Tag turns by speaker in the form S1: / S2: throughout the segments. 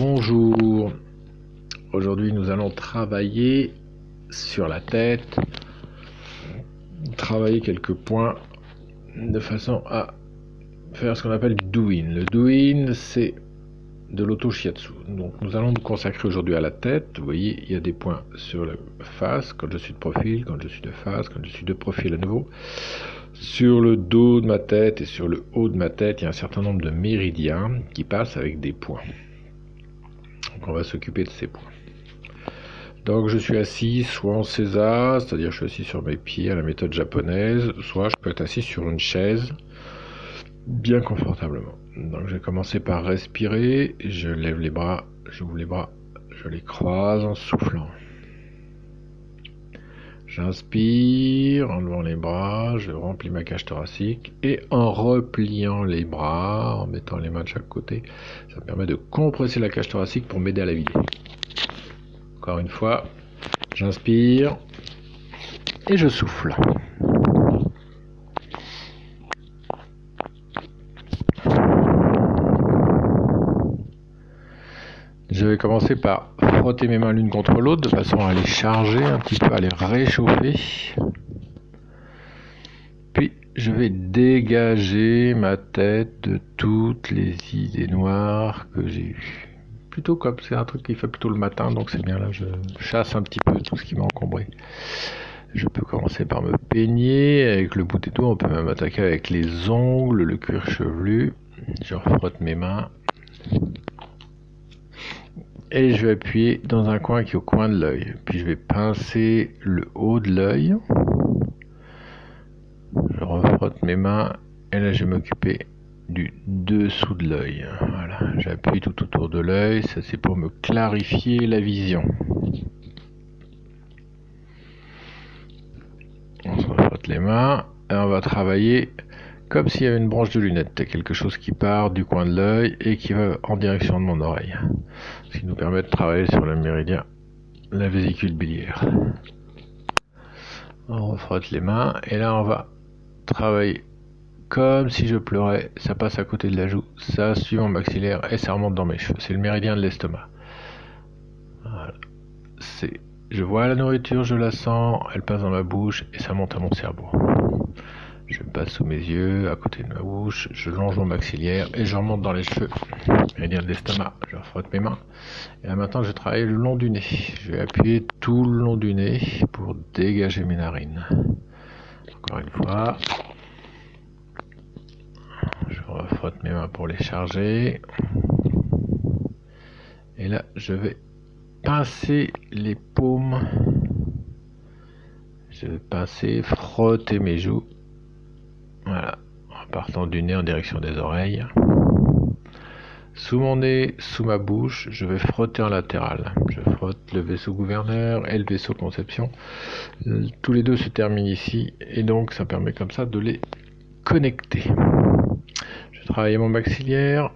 S1: Bonjour, aujourd'hui nous allons travailler sur la tête, travailler quelques points de façon à faire ce qu'on appelle du do-in. Le do-in, c'est de l'auto-shiatsu. Donc nous allons nous consacrer aujourd'hui à la tête. Vous voyez, il y a des points sur la face, quand je suis de profil, quand je suis de face, quand je suis de profil à nouveau. Sur le dos de ma tête et sur le haut de ma tête, il y a un certain nombre de méridiens qui passent avec des points. Donc on va s'occuper de ces points. Donc je suis assis soit en seiza, c'est-à-dire je suis assis sur mes pieds à la méthode japonaise, soit je peux être assis sur une chaise bien confortablement. Donc je vais commencer par respirer, je lève les bras, j'ouvre les bras, je les croise en soufflant. J'inspire en levant les bras, je remplis ma cage thoracique et en repliant les bras, en mettant les mains de chaque côté, ça me permet de compresser la cage thoracique pour m'aider à la vider. Encore une fois, j'inspire et je souffle. Je vais commencer par frotter mes mains l'une contre l'autre de façon à les charger un petit peu, à les réchauffer. Puis je vais dégager ma tête de toutes les idées noires que j'ai eues. Plutôt comme c'est un truc qui fait plutôt le matin, donc c'est bien là, je chasse un petit peu tout ce qui m'a encombré. Je peux commencer par me peigner avec le bout des doigts, on peut même attaquer avec les ongles, le cuir chevelu. Je refrotte mes mains. Et je vais appuyer dans un coin qui est au coin de l'œil. Puis je vais pincer le haut de l'œil. Je refrotte mes mains et là je vais m'occuper du dessous de l'œil. Voilà, j'appuie tout autour de l'œil, ça c'est pour me clarifier la vision. On se refrotte les mains et on va travailler comme s'il y avait une branche de lunette, quelque chose qui part du coin de l'œil et qui va en direction de mon oreille. Ce qui nous permet de travailler sur le méridien, la vésicule biliaire. On refrotte les mains et là on va travailler comme si je pleurais, ça passe à côté de la joue, ça suit mon maxillaire et ça remonte dans mes cheveux. C'est le méridien de l'estomac. Voilà. Je vois la nourriture, je la sens, elle passe dans ma bouche et ça monte à mon cerveau. Je passe sous mes yeux, à côté de ma bouche, je longe mon maxillaire et je remonte dans les cheveux. Méridien de l'estomac, je refrotte mes mains. Et là maintenant je travaille le long du nez. Je vais appuyer tout le long du nez pour dégager mes narines. Encore une fois. Je refrotte mes mains pour les charger. Et là je vais pincer les paumes. Je vais pincer, frotter mes joues. Voilà, en partant du nez en direction des oreilles. Sous mon nez, sous ma bouche, je vais frotter en latéral. Je frotte le vaisseau gouverneur et le vaisseau conception. Tous les deux se terminent ici et donc ça permet comme ça de les connecter. Je vais travailler mon maxillaire,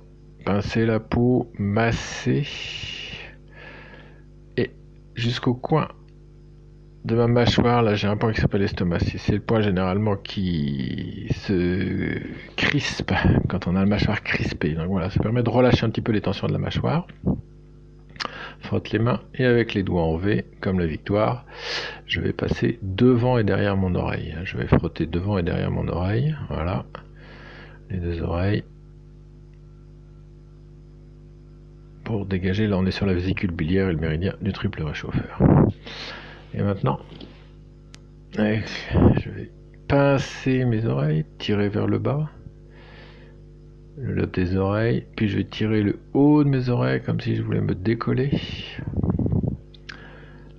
S1: pincer la peau, masser et jusqu'au coin de ma mâchoire, là j'ai un point qui s'appelle l'estomac. C'est le point généralement qui se crispe quand on a la mâchoire crispée. Donc voilà, ça permet de relâcher un petit peu les tensions de la mâchoire. Frotte les mains et avec les doigts en V, comme la victoire, je vais passer devant et derrière mon oreille. Je vais frotter devant et derrière mon oreille. Voilà, les deux oreilles. Pour dégager, là on est sur la vésicule biliaire et le méridien du triple réchauffeur. Et maintenant, je vais pincer mes oreilles, tirer vers le bas, le lobe des oreilles, puis je vais tirer le haut de mes oreilles comme si je voulais me décoller.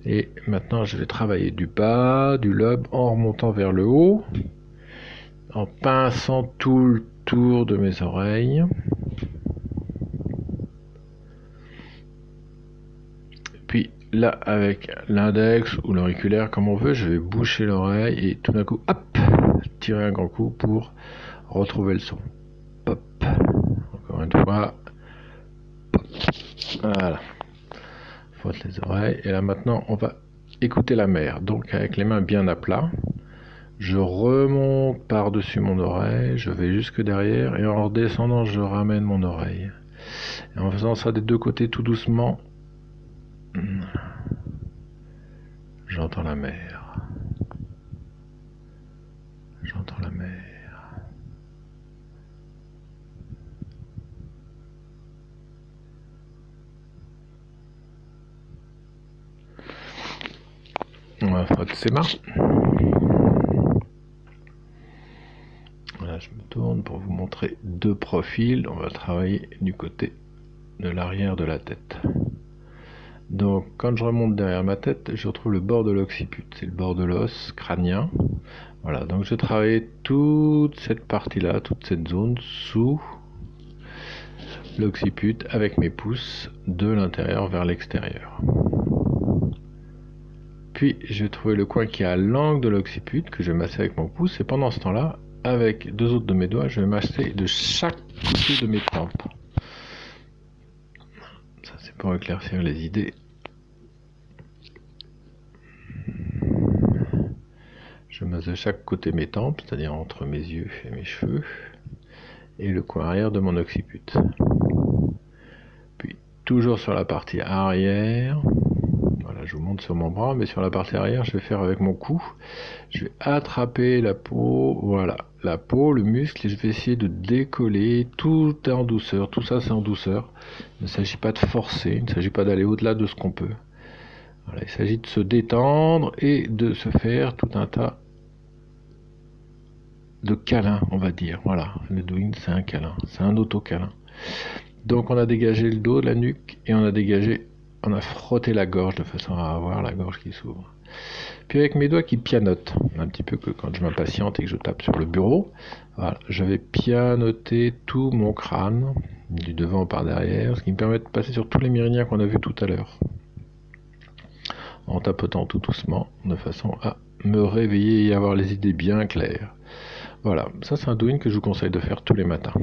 S1: Et maintenant, je vais travailler du bas, du lobe, en remontant vers le haut, en pinçant tout le tour de mes oreilles. Puis là, avec l'index ou l'auriculaire, comme on veut, je vais boucher l'oreille et tout d'un coup, hop, tirer un grand coup pour retrouver le son. Pop. Encore une fois. Pop. Voilà. Frotte les oreilles. Et là maintenant, on va écouter la mer. Donc avec les mains bien à plat, je remonte par-dessus mon oreille, je vais jusque derrière et en redescendant, je ramène mon oreille. Et En faisant ça des deux côtés tout doucement, j'entends la mer. J'entends la mer. On va frotter ses mains. Voilà, je me tourne pour vous montrer deux profils. On va travailler du côté de l'arrière de la tête. Donc quand je remonte derrière ma tête, je retrouve le bord de l'occiput, c'est le bord de l'os crânien. Voilà, donc je travaille toute cette partie-là, toute cette zone sous l'occiput avec mes pouces de l'intérieur vers l'extérieur. Puis je vais trouver le coin qui est à l'angle de l'occiput que je vais masser avec mon pouce, et pendant ce temps-là, avec deux autres de mes doigts, je vais masser de chaque côté de mes tempes. Ça c'est pour éclaircir les idées. Je masse de chaque côté mes tempes, c'est-à-dire entre mes yeux et mes cheveux, et le coin arrière de mon occiput. Puis toujours sur la partie arrière, voilà, je vous montre sur mon bras, mais sur la partie arrière, je vais faire avec mon cou, je vais attraper la peau, voilà, la peau, le muscle, et je vais essayer de décoller, tout est en douceur, tout ça c'est en douceur, il ne s'agit pas de forcer, il ne s'agit pas d'aller au-delà de ce qu'on peut. Voilà, il s'agit de se détendre et de se faire tout un tas de câlin, on va dire. Voilà, le doing c'est un câlin, c'est un auto-câlin. Donc on a dégagé le dos, la nuque, et on a frotté la gorge de façon à avoir la gorge qui s'ouvre. Puis avec mes doigts qui pianotent, un petit peu que quand je m'impatiente et que je tape sur le bureau, voilà, je vais pianoter tout mon crâne, du devant par derrière, ce qui me permet de passer sur tous les méridiens qu'on a vus tout à l'heure. En tapotant tout doucement, de façon à me réveiller et avoir les idées bien claires. Voilà, ça c'est un doing que je vous conseille de faire tous les matins.